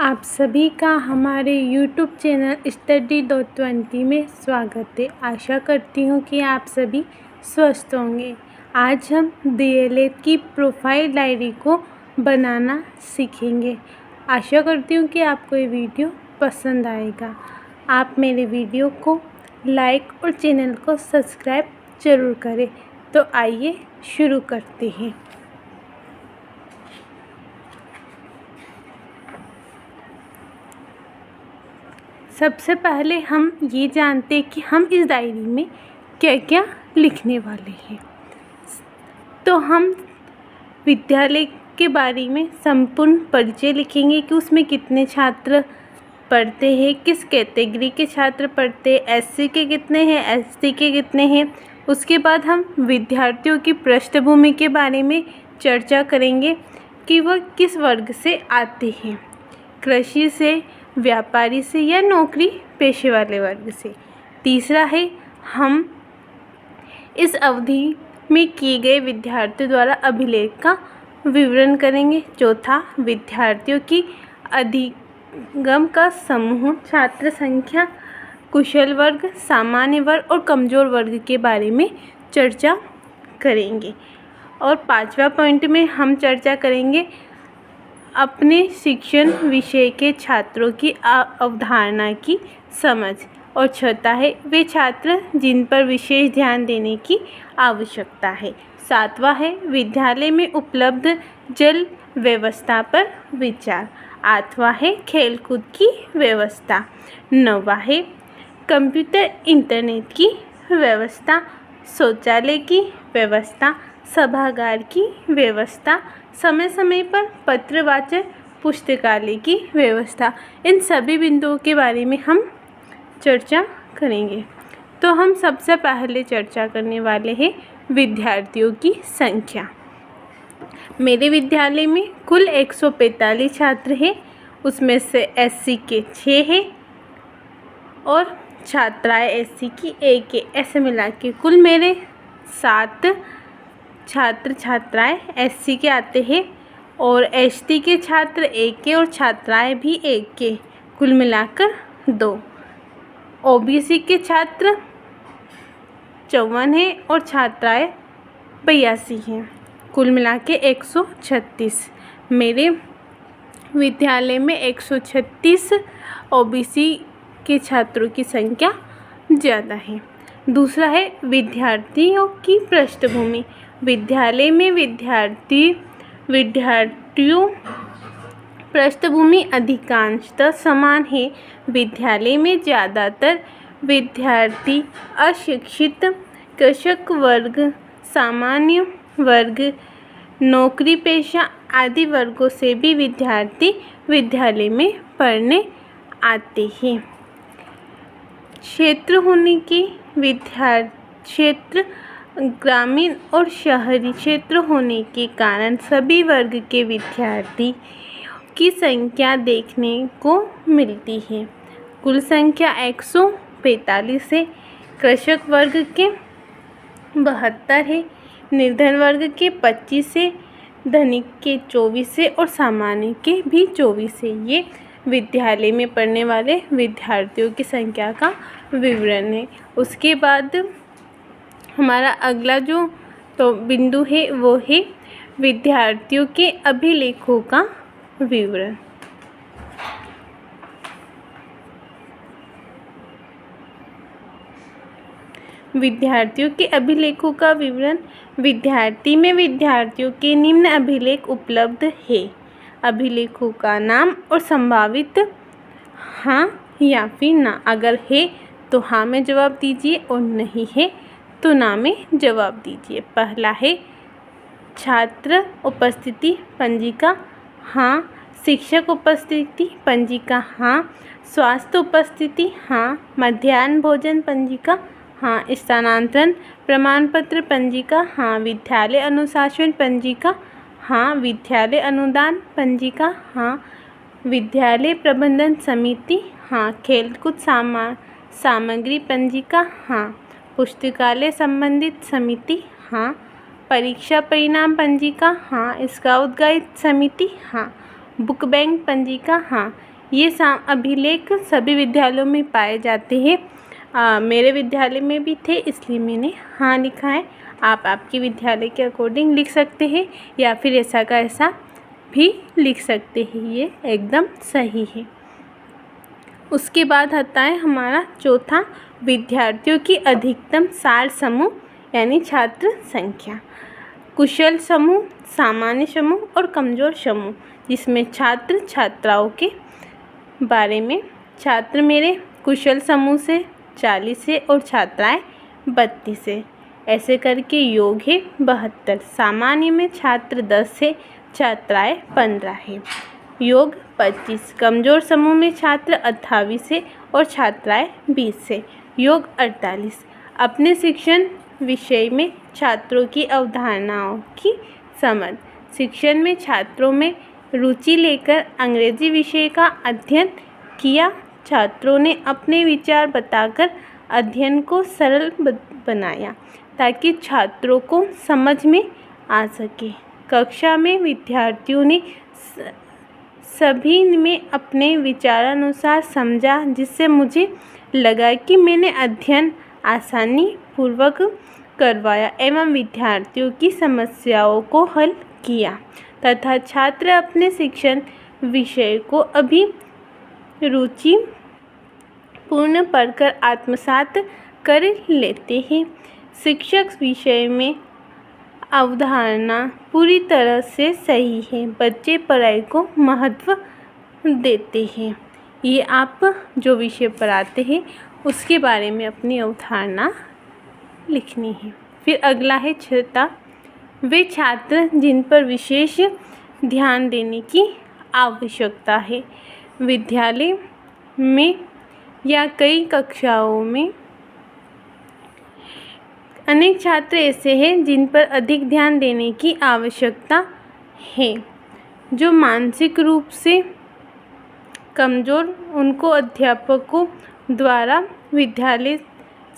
आप सभी का हमारे YouTube चैनल Study.20 में स्वागत है। आशा करती हूँ कि आप सभी स्वस्थ होंगे। आज हम DLED की प्रोफाइल डायरी को बनाना सीखेंगे। आशा करती हूँ कि आपको ये वीडियो पसंद आएगा। आप मेरे वीडियो को लाइक और चैनल को सब्सक्राइब ज़रूर करें। तो आइए शुरू करते हैं। सबसे पहले हम ये जानते हैं कि हम इस डायरी में क्या क्या लिखने वाले हैं। तो हम विद्यालय के बारे में संपूर्ण परिचय लिखेंगे कि उसमें कितने छात्र पढ़ते हैं, किस कैटेगरी के छात्र पढ़ते हैं, एससी के कितने हैं, एसटी के कितने हैं। उसके बाद हम विद्यार्थियों की पृष्ठभूमि के बारे में चर्चा करेंगे कि वह किस वर्ग से आते हैं, कृषि से, व्यापारी से या नौकरी पेशे वाले वर्ग से। तीसरा है हम इस अवधि में किए गए विद्यार्थियों द्वारा अभिलेख का विवरण करेंगे। चौथा विद्यार्थियों की अधिगम का समूह, छात्र संख्या, कुशल वर्ग, सामान्य वर्ग और कमज़ोर वर्ग के बारे में चर्चा करेंगे। और पांचवा पॉइंट में हम चर्चा करेंगे अपने शिक्षण विषय के छात्रों की अवधारणा की समझ। और छठा है वे छात्र जिन पर विशेष ध्यान देने की आवश्यकता है। सातवां है विद्यालय में उपलब्ध जल व्यवस्था पर विचार। आठवां है खेलकूद की व्यवस्था। नौवां है कंप्यूटर इंटरनेट की व्यवस्था, शौचालय की व्यवस्था, सभागार की व्यवस्था, समय समय पर पत्रवाचक पुस्तकालय की व्यवस्था। इन सभी बिंदुओं के बारे में हम चर्चा करेंगे। तो हम सबसे पहले चर्चा करने वाले हैं विद्यार्थियों की संख्या। मेरे विद्यालय में कुल 145 छात्र हैं। उसमें से एससी के 6 हैं और छात्राएं एससी की 1 है। ऐसे मिला के कुल मेरे 7 छात्र छात्राएं एससी के आते हैं और एसटी के छात्र 1 के और छात्राएं भी 1 के, कुल मिलाकर 2। ओबीसी के छात्र 54 हैं और छात्राएं 82 हैं, कुल मिला के 136। मेरे विद्यालय में 136 ओबीसी के छात्रों की संख्या ज़्यादा है। दूसरा है विद्यार्थियों की पृष्ठभूमि। विद्यालय में विद्यार्थियों पृष्ठभूमि अधिकांशतः समान है। विद्यालय में ज़्यादातर विद्यार्थी अशिक्षित, कृषक वर्ग, सामान्य वर्ग, नौकरी पेशा आदि वर्गों से भी विद्यार्थी विद्यालय में पढ़ने आते हैं। क्षेत्र होने की क्षेत्र ग्रामीण और शहरी क्षेत्र होने के कारण सभी वर्ग के विद्यार्थी की संख्या देखने को मिलती है। कुल संख्या 145 है। कृषक वर्ग के 72 है, निर्धन वर्ग के 25 है, धनिक के 24 है और सामान्य के भी 24 है। ये विद्यालय में पढ़ने वाले विद्यार्थियों की संख्या का विवरण है। उसके बाद हमारा अगला जो बिंदु है वो है विद्यार्थियों के अभिलेखों का विवरण। विद्यार्थियों के अभिलेखों का विवरण। विद्यार्थी में विद्यार्थियों के निम्न अभिलेख उपलब्ध है। अभिलेखों का नाम और संभावित हाँ या फिर ना। अगर है तो हाँ में जवाब दीजिए और नहीं है तो ना में जवाब दीजिए। पहला है छात्र उपस्थिति पंजिका, हाँ। शिक्षक उपस्थिति पंजिका, हाँ। स्वास्थ्य उपस्थिति, हाँ। मध्याह्न भोजन पंजिका, हाँ। स्थानांतरण प्रमाण पत्र पंजिका, हाँ। विद्यालय अनुशासन पंजिका, हाँ। विद्यालय अनुदान पंजिका, हाँ। विद्यालय प्रबंधन समिति, हाँ। खेलकूद सामग्री पंजिका, हाँ। पुस्तकालय संबंधित समिति, हाँ। परीक्षा परिणाम पंजिका, हाँ। स्काउट गाइड समिति, हाँ। बुक बैंक पंजिका, हाँ। ये अभिलेख सभी विद्यालयों में पाए जाते हैं। मेरे विद्यालय में भी थे, इसलिए मैंने हाँ लिखा है। आप आपके विद्यालय के अकॉर्डिंग लिख सकते हैं या फिर ऐसा का ऐसा भी लिख सकते हैं, ये एकदम सही है। उसके बाद आता है हमारा चौथा, विद्यार्थियों की अधिकतम सार समूह यानी छात्र संख्या। कुशल समूह, सामान्य समूह और कमज़ोर समूह, जिसमें छात्र छात्राओं के बारे में छात्र मेरे कुशल समूह से 40 है और छात्राएं 32 है। ऐसे करके योग है 72। सामान्य में छात्र 10 है, छात्राएं 15 है। योग 25। कमज़ोर समूह में छात्र 28 है और छात्राएं 20 है। योग 48। अपने शिक्षण विषय में छात्रों की अवधारणाओं की समझ। शिक्षण में छात्रों में रुचि लेकर अंग्रेजी विषय का अध्ययन किया। छात्रों ने अपने विचार बताकर अध्ययन को सरल बनाया ताकि छात्रों को समझ में आ सके। कक्षा में विद्यार्थियों ने सभी में अपने विचारानुसार समझा, जिससे मुझे लगा कि मैंने अध्ययन आसानी पूर्वक करवाया एवं विद्यार्थियों की समस्याओं को हल किया तथा छात्र अपने शिक्षण विषय को अभी रुचि पूर्ण पढ़कर आत्मसात कर लेते हैं। शिक्षक विषय में अवधारणा पूरी तरह से सही है। बच्चे पढ़ाई को महत्व देते हैं। ये आप जो विषय पढ़ाते हैं उसके बारे में अपनी अवधारणा लिखनी है। फिर अगला है छठा, वे छात्र जिन पर विशेष ध्यान देने की आवश्यकता है। विद्यालय में या कई कक्षाओं में अनेक छात्र ऐसे हैं जिन पर अधिक ध्यान देने की आवश्यकता है। जो मानसिक रूप से कमज़ोर, उनको अध्यापकों द्वारा विद्यालय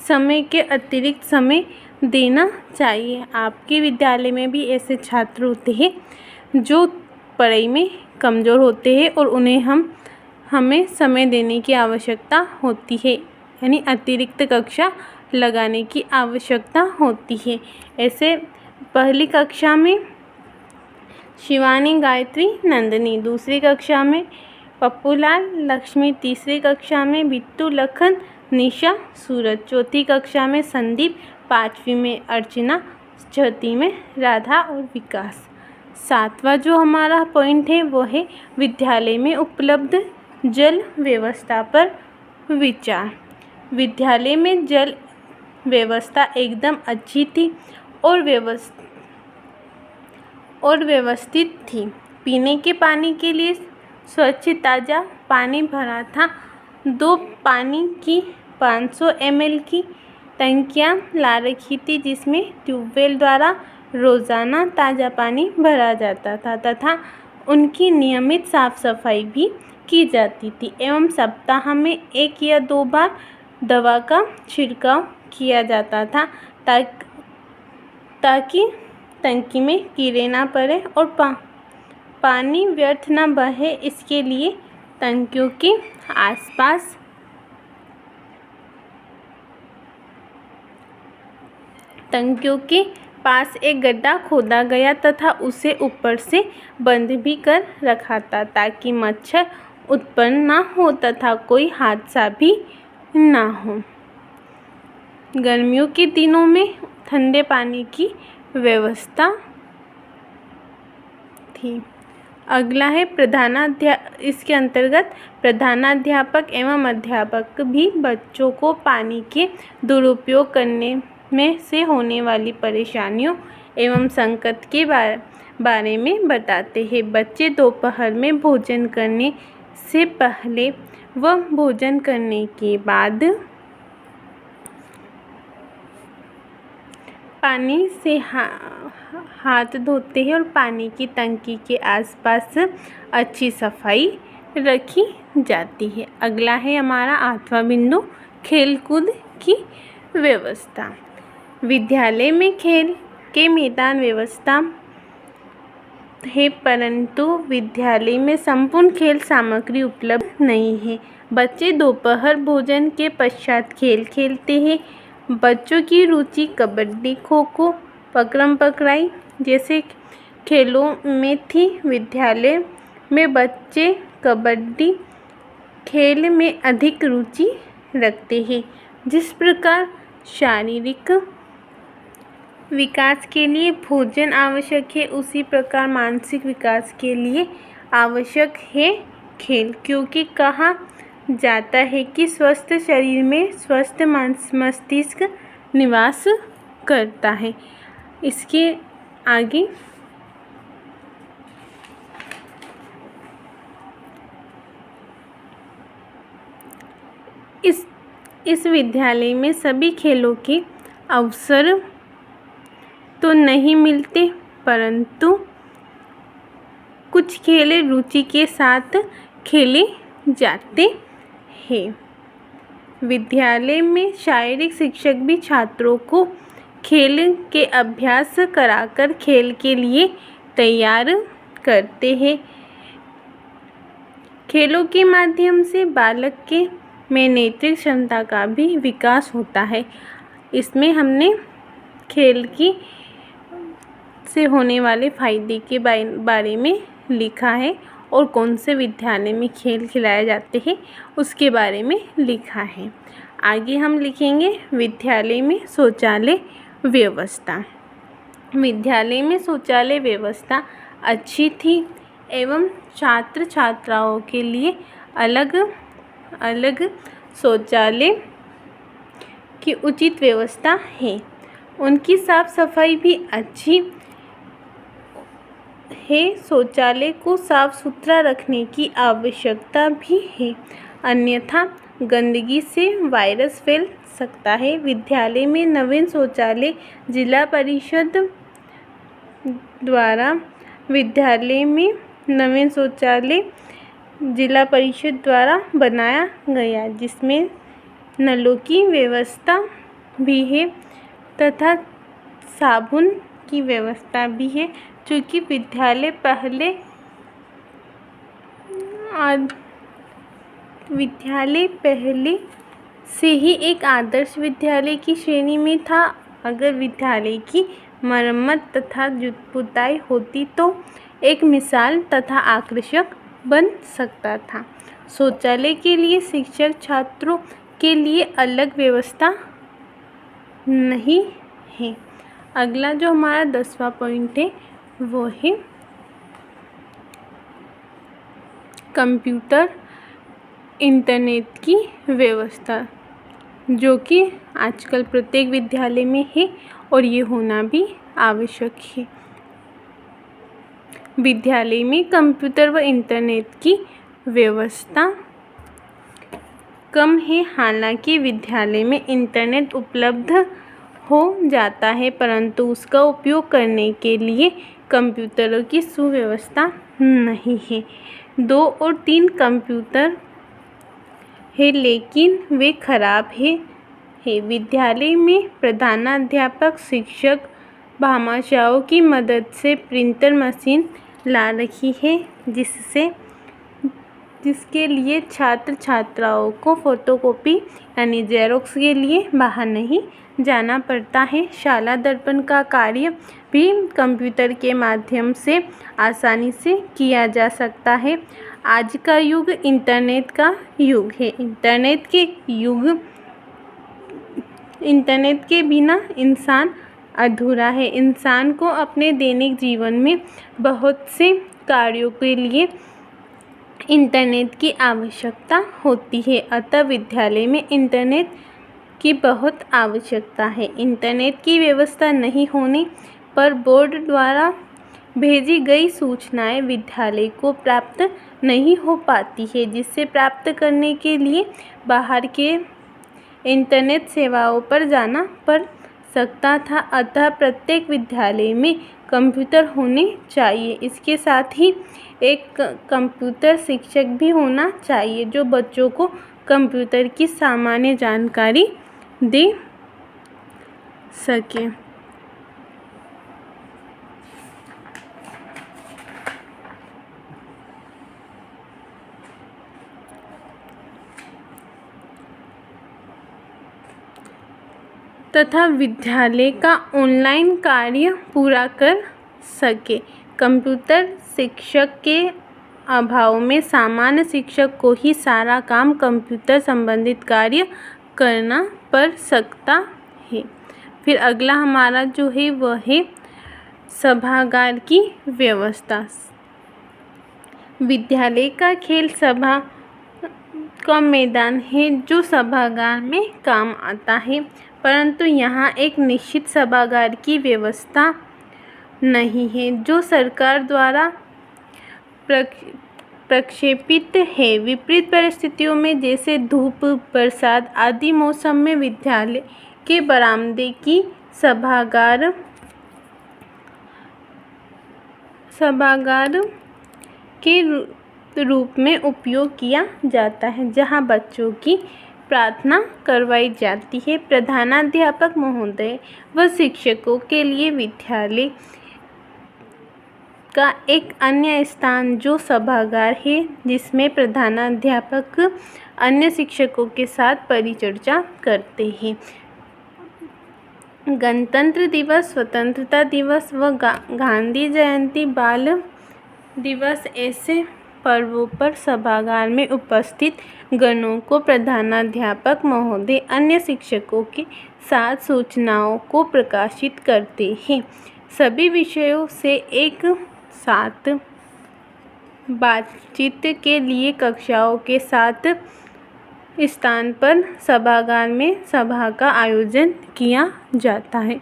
समय के अतिरिक्त समय देना चाहिए। आपके विद्यालय में भी ऐसे छात्र होते हैं जो पढ़ाई में कमज़ोर होते हैं और उन्हें हमें समय देने की आवश्यकता होती है, यानी अतिरिक्त कक्षा लगाने की आवश्यकता होती है। ऐसे पहली कक्षा में शिवानी, गायत्री, नंदिनी, दूसरी कक्षा में पप्पूलाल, लक्ष्मी, तीसरी कक्षा में बिट्टू, लखन, निशा, सूरज, चौथी कक्षा में संदीप, पाँचवीं में अर्चना, छठी में राधा और विकास। सातवां जो हमारा पॉइंट है वो है विद्यालय में उपलब्ध जल व्यवस्था पर विचार। विद्यालय में जल व्यवस्था एकदम अच्छी थी और व्यवस्थित थी। पीने के पानी के लिए स्वच्छ ताज़ा पानी भरा था। 2 पानी की 500 ml की टंकियाँ ला रखी थी, जिसमें ट्यूबवेल द्वारा रोज़ाना ताज़ा पानी भरा जाता था तथा उनकी नियमित साफ सफाई भी की जाती थी एवं सप्ताह में 1 या 2 बार दवा का छिड़काव किया जाता था ताकि टंकी में कीड़े ना पड़े और पानी व्यर्थ ना बहे। इसके लिए टंकियों के आसपास टंकियों के पास एक गड्ढा खोदा गया तथा उसे ऊपर से बंद भी कर रखा था ताकि मच्छर उत्पन्न ना हो तथा कोई हादसा भी ना हो। गर्मियों के दिनों में ठंडे पानी की व्यवस्था थी। अगला है इसके अंतर्गत प्रधानाध्यापक एवं अध्यापक भी बच्चों को पानी के दुरुपयोग करने में से होने वाली परेशानियों एवं संकट के बारे में बताते हैं। बच्चे दोपहर में भोजन करने से पहले व भोजन करने के बाद पानी से हाथ धोते हैं और पानी की टंकी के आसपास अच्छी सफाई रखी जाती है। अगला है हमारा 8वां बिंदु, खेलकूद की व्यवस्था। विद्यालय में खेल के मैदान व्यवस्था है, परंतु विद्यालय में संपूर्ण खेल सामग्री उपलब्ध नहीं है। बच्चे दोपहर भोजन के पश्चात खेल खेलते हैं। बच्चों की रुचि कबड्डी, खो खो, पकड़म पकड़ाई जैसे खेलों में थी। विद्यालय में बच्चे कबड्डी खेल में अधिक रुचि रखते हैं। जिस प्रकार शारीरिक विकास के लिए भोजन आवश्यक है, उसी प्रकार मानसिक विकास के लिए आवश्यक है खेल, क्योंकि कहा जाता है कि स्वस्थ शरीर में स्वस्थ मस्तिष्क निवास करता है। इसके आगे इस विद्यालय में सभी खेलों के अवसर तो नहीं मिलते, परंतु कुछ खेल रुचि के साथ खेले जाते हैं। विद्यालय में शारीरिक शिक्षक भी छात्रों को खेल के अभ्यास कराकर खेल के लिए तैयार करते हैं। खेलों के माध्यम से बालक के में नैतिक क्षमता का भी विकास होता है। इसमें हमने खेल की से होने वाले फायदे के बारे में लिखा है और कौन से विद्यालय में खेल खिलाए जाते हैं उसके बारे में लिखा है। आगे हम लिखेंगे विद्यालय में शौचालय व्यवस्था। विद्यालय में शौचालय व्यवस्था अच्छी थी एवं छात्र छात्राओं के लिए अलग अलग शौचालय की उचित व्यवस्था है। उनकी साफ सफाई भी अच्छी है। शौचालय को साफ सुथरा रखने की आवश्यकता भी है, अन्यथा गंदगी से वायरस फैल सकता है। विद्यालय में नवीन शौचालय जिला परिषद द्वारा बनाया गया, जिसमें नलों की व्यवस्था भी है तथा साबुन की व्यवस्था भी है, क्योंकि विद्यालय पहले से ही एक आदर्श विद्यालय की श्रेणी में था। अगर विद्यालय की मरम्मत तथा जुताई होती तो एक मिसाल तथा आकर्षक बन सकता था। शौचालय के लिए शिक्षक छात्रों के लिए अलग व्यवस्था नहीं है। अगला जो हमारा 10वां पॉइंट है वो है कंप्यूटर इंटरनेट की व्यवस्था, जो कि आजकल प्रत्येक विद्यालय में है और ये होना भी आवश्यक है। विद्यालय में कंप्यूटर व इंटरनेट की व्यवस्था कम है। हालांकि विद्यालय में इंटरनेट उपलब्ध हो जाता है, परंतु उसका उपयोग करने के लिए कंप्यूटरों की सुव्यवस्था नहीं है। 2 और 3 कंप्यूटर है, लेकिन वे खराब है। विद्यालय में प्रधानाध्यापक शिक्षक भामाशाहों की मदद से प्रिंटर मशीन ला रखी है, जिसके लिए छात्र छात्राओं को फोटोकॉपी यानी जेरोक्स के लिए बाहर नहीं जाना पड़ता है। शाला दर्पण का कार्य भी कंप्यूटर के माध्यम से आसानी से किया जा सकता है। आज का युग इंटरनेट का युग है। इंटरनेट के बिना इंसान अधूरा है। इंसान को अपने दैनिक जीवन में बहुत से कार्यों के लिए इंटरनेट की आवश्यकता होती है, अतः विद्यालय में इंटरनेट की बहुत आवश्यकता है। इंटरनेट की व्यवस्था नहीं होने पर बोर्ड द्वारा भेजी गई सूचनाएं विद्यालय को प्राप्त नहीं हो पाती है, जिसे प्राप्त करने के लिए बाहर के इंटरनेट सेवाओं पर जाना पड़ सकता था। अतः प्रत्येक विद्यालय में कंप्यूटर होने चाहिए। इसके साथ ही एक कंप्यूटर शिक्षक भी होना चाहिए, जो बच्चों को कंप्यूटर की सामान्य जानकारी दे सके। तथा विद्यालय का ऑनलाइन कार्य पूरा कर सके। कंप्यूटर शिक्षक के अभाव में सामान्य शिक्षक को ही सारा काम कंप्यूटर संबंधित कार्य करना पड़ सकता है। फिर अगला हमारा जो है वह है सभागार की व्यवस्था। विद्यालय का खेल सभा का मैदान है जो सभागार में काम आता है, परंतु यहाँ एक निश्चित सभागार की व्यवस्था नहीं है जो सरकार द्वारा प्रक्षेपित है। विपरीत परिस्थितियों में जैसे धूप, बरसात आदि मौसम में विद्यालय के बरामदे की सभागार के रूप में उपयोग किया जाता है, जहां बच्चों की प्रार्थना करवाई जाती है। प्रधानाध्यापक महोदय व शिक्षकों के लिए विद्यालय का एक अन्य स्थान जो सभागार है, जिसमें प्रधानाध्यापक अन्य शिक्षकों के साथ परिचर्चा करते हैं। गणतंत्र दिवस, स्वतंत्रता दिवस व गांधी जयंती, बाल दिवस ऐसे पर्वों पर सभागार में उपस्थित गणों को प्रधानाध्यापक महोदय अन्य शिक्षकों के साथ सूचनाओं को प्रकाशित करते हैं। सभी विषयों से एक साथ बातचीत के लिए कक्षाओं के साथ स्थान पर सभागार में सभा का आयोजन किया जाता है।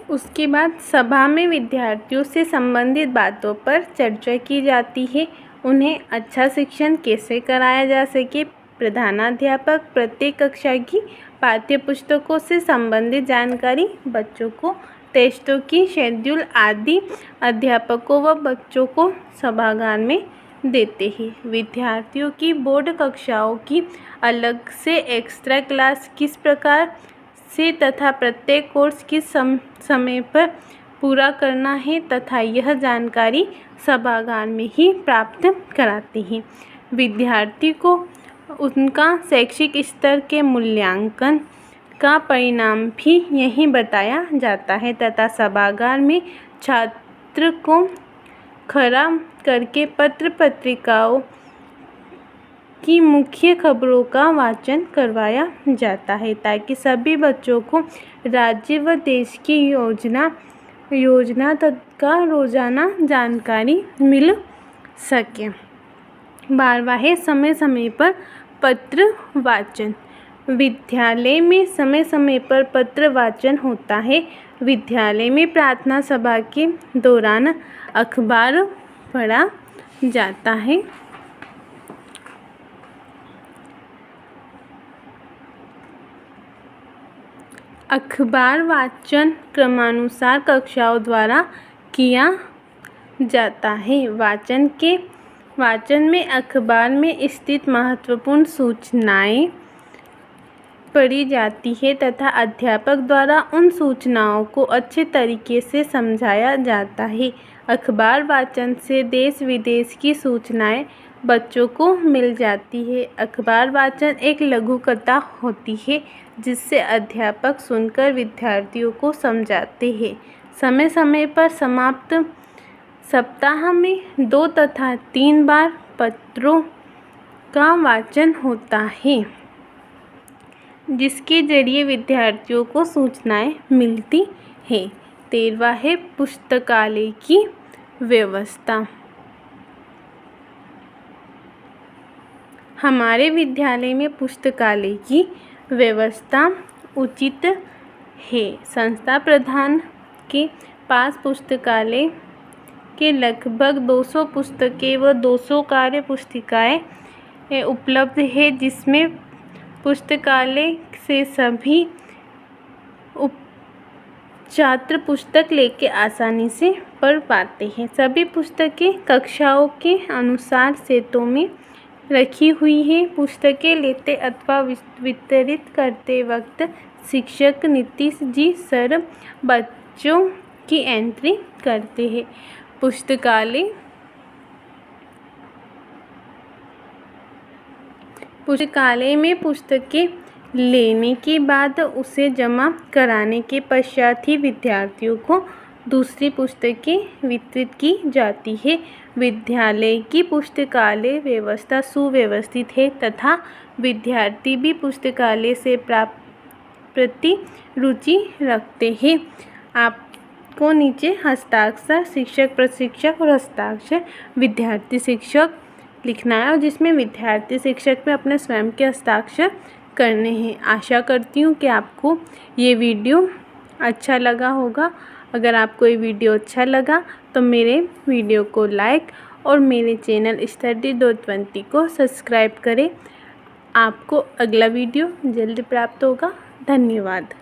उसके बाद सभा में विद्यार्थियों से संबंधित बातों पर चर्चा की जाती है। उन्हें अच्छा शिक्षण कैसे कराया जा सके। प्रधानाध्यापक प्रत्येक कक्षा की पाठ्य पुस्तकों से संबंधित जानकारी, बच्चों को टेस्टों की शेड्यूल आदि अध्यापकों व बच्चों को सभागार में देते हैं। विद्यार्थियों की बोर्ड कक्षाओं की अलग से एक्स्ट्रा क्लास किस प्रकार से तथा प्रत्येक कोर्स किस समय पर पूरा करना है तथा यह जानकारी सभागार में ही प्राप्त कराते हैं। विद्यार्थी को उनका शैक्षिक स्तर के मूल्यांकन का परिणाम भी यहीं बताया जाता है तथा सभागार में छात्र को खड़ा करके पत्र पत्रिकाओं की मुख्य खबरों का वाचन करवाया जाता है ताकि सभी बच्चों को राज्य व देश की योजना का रोजाना जानकारी मिल सके। 12वां है समय समय पर पत्र वाचन। विद्यालय में समय समय पर पत्र वाचन होता है। विद्यालय में प्रार्थना सभा के दौरान अखबार पढ़ा जाता है। अखबार वाचन क्रमानुसार कक्षाओं द्वारा किया जाता है। वाचन में अखबार में स्थित महत्वपूर्ण सूचनाएं पढ़ी जाती है तथा अध्यापक द्वारा उन सूचनाओं को अच्छे तरीके से समझाया जाता है। अखबार वाचन से देश विदेश की सूचनाएं बच्चों को मिल जाती है। अखबार वाचन एक लघु कथा होती है जिससे अध्यापक सुनकर विद्यार्थियों को समझाते हैं। समय समय पर समाप्त सप्ताह में 2 तथा 3 बार पत्रों का वाचन होता है जिसके जरिए विद्यार्थियों को सूचनाएं मिलती हैं। 13वां है पुस्तकालय की व्यवस्था। हमारे विद्यालय में पुस्तकालय की व्यवस्था उचित है। संस्था प्रधान के पास पुस्तकालय के लगभग 200 पुस्तकें व 200 कार्य पुस्तिकाएँ उपलब्ध है जिसमें पुस्तकालय से सभी छात्र पुस्तक लेके आसानी से पढ़ पाते हैं। सभी पुस्तकें कक्षाओं के अनुसार सेटों में रखी हुई है। पुस्तकें लेते अथवा वितरित करते वक्त शिक्षक नीतीश जी सर बच्चों की एंट्री करते हैं। पुस्तकालय में पुस्तकें लेने के बाद उसे जमा कराने के पश्चात ही विद्यार्थियों को दूसरी पुस्तकें वितरित की जाती है। विद्यालय की पुस्तकालय व्यवस्था सुव्यवस्थित है तथा विद्यार्थी भी पुस्तकालय से प्रति रुचि रखते हैं। आपको नीचे हस्ताक्षर शिक्षक प्रशिक्षक और हस्ताक्षर विद्यार्थी शिक्षक लिखना है और जिसमें विद्यार्थी शिक्षक में अपने स्वयं के हस्ताक्षर करने हैं। आशा करती हूँ कि आपको ये वीडियो अच्छा लगा होगा। अगर आपको ये वीडियो अच्छा लगा तो मेरे वीडियो को लाइक और मेरे चैनल Study.20 को सब्सक्राइब करें। आपको अगला वीडियो जल्दी प्राप्त होगा। धन्यवाद।